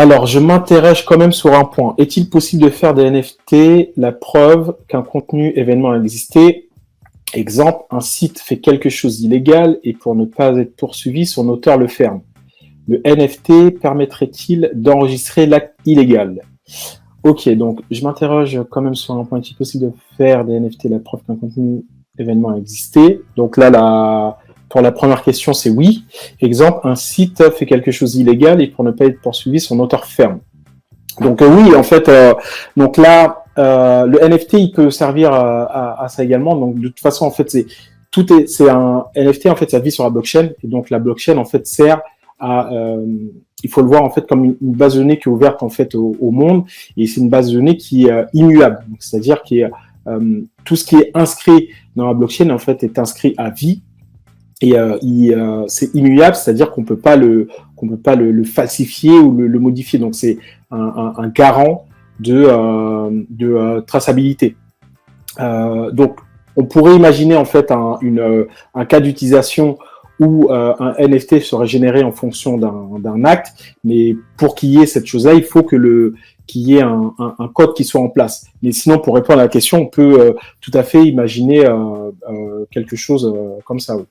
Alors, je m'interroge quand même sur un point. Est-il possible de faire des NFT la preuve qu'un contenu événement a existé? Exemple, un site fait quelque chose d'illégal et pour ne pas être poursuivi, son auteur le ferme. Le NFT permettrait-il d'enregistrer l'acte illégal? Ok, donc je m'interroge quand même sur un point. Est-il possible de faire des NFT la preuve qu'un contenu événement a existé? Donc là, pour la première question, c'est oui. Exemple, un site fait quelque chose d'illégal et pour ne pas être poursuivi, son auteur ferme. Donc oui, en fait, donc là, le NFT, il peut servir à ça également. Donc de toute façon, en fait, c'est un NFT, en fait, ça vit sur la blockchain et donc la blockchain, en fait, sert à, il faut le voir en fait comme une base de données qui est ouverte en fait au monde et c'est une base de données qui est immuable. C'est-à-dire que tout ce qui est inscrit dans la blockchain en fait est inscrit à vie et c'est immuable, c'est-à-dire qu'on peut pas le falsifier ou le modifier. Donc c'est un garant de traçabilité. Donc on pourrait imaginer en fait un cas d'utilisation où un NFT serait généré en fonction d'un acte, mais pour qu'il y ait cette chose-là, il faut qu'il y ait un code qui soit en place. Mais sinon, pour répondre à la question, on peut tout à fait imaginer quelque chose comme ça. Oui.